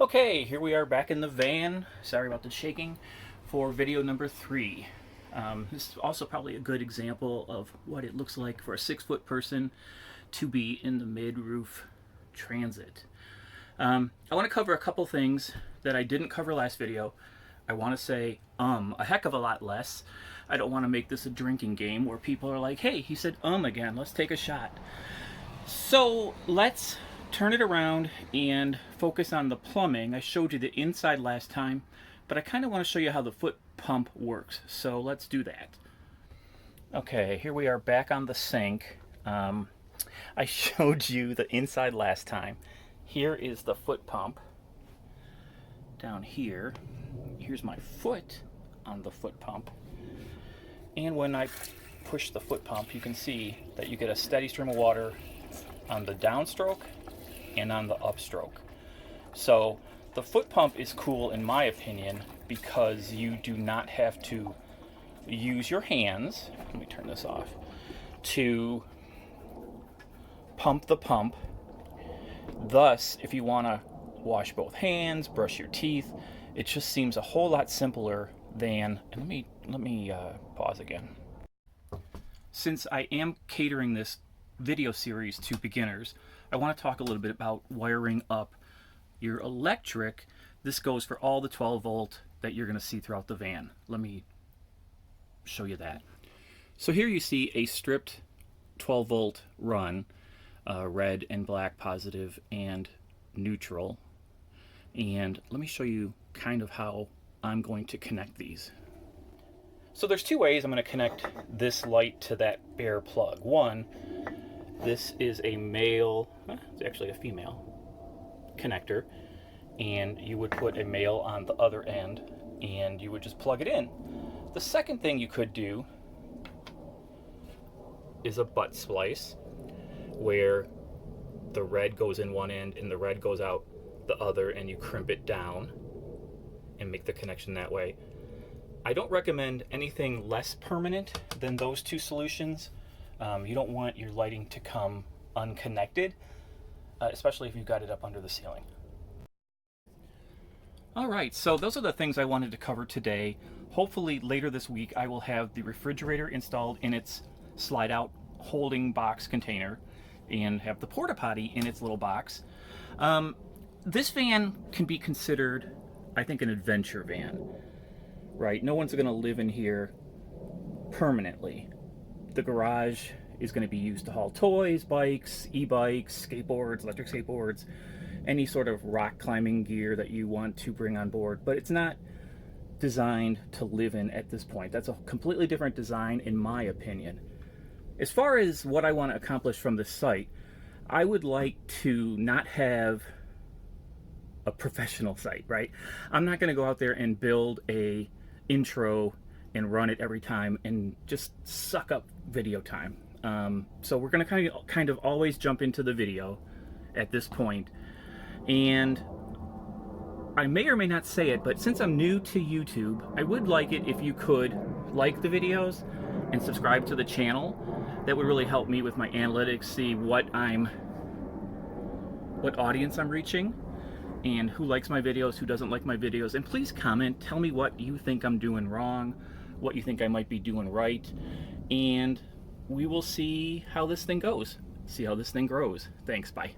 Okay, here we are back in the van. Sorry about the shaking for video number 3. This is also probably a good example of what it looks like for a 6-foot person to be in the mid-roof transit. I want to cover a couple things that I didn't cover last video. I want to say a heck of a lot less. I don't want to make this a drinking game where people are like, hey, he said again, let's take a shot. So let's turn it around and focus on the plumbing. I showed you the inside last time, but I kind of want to show you how the foot pump works. So let's do that. Okay, here we are back on the sink. I showed you the inside last time. Here is the foot pump. Down here, here's my foot on the foot pump. And when I push the foot pump, you can see that you get a steady stream of water on the downstroke and on the upstroke. So the foot pump is cool in my opinion because you do not have to use your hands, let me turn this off, to pump the pump. Thus, if you want to wash both hands, brush your teeth, it just seems a whole lot simpler than, and let me pause again. Since I am catering this video series to beginners, I want to talk a little bit about wiring up your electric. This goes for all the 12 volt that you're going to see throughout the van. Let me show you that. So here you see a stripped 12 volt run, red and black, positive and neutral. And let me show you kind of how I'm going to connect these. So there's two ways I'm going to connect this light to that bare plug. One, this is a male, it's actually a female connector, and you would put a male on the other end and you would just plug it in. The second thing you could do is a butt splice where the red goes in one end and the red goes out the other, and you crimp it down and make the connection that way. I don't recommend anything less permanent than those two solutions. You don't want your lighting to come unconnected, especially if you've got it up under the ceiling. All right, so those are the things I wanted to cover today. Hopefully later this week I will have the refrigerator installed in its slide-out holding box container and have the porta potty in its little box. This van can be considered, I think, an adventure van, right? No one's going to live in here permanently. The garage is going to be used to haul toys, bikes, e-bikes, skateboards, electric skateboards, any sort of rock climbing gear that you want to bring on board, but it's not designed to live in at this point. That's a completely different design in my opinion. As far as what I want to accomplish from this site, I would like to not have a professional site, right? I'm not going to go out there and build a intro and run it every time and just suck up video time. So we're going to kind of always jump into the video at this point. And I may or may not say it, but since I'm new to YouTube, I would like it if you could like the videos and subscribe to the channel. That would really help me with my analytics, see what audience I'm reaching and who likes my videos, who doesn't like my videos. And please comment, tell me what you think I'm doing wrong, what you think I might be doing right, and we will see how this thing goes, see how this thing grows. Thanks, bye.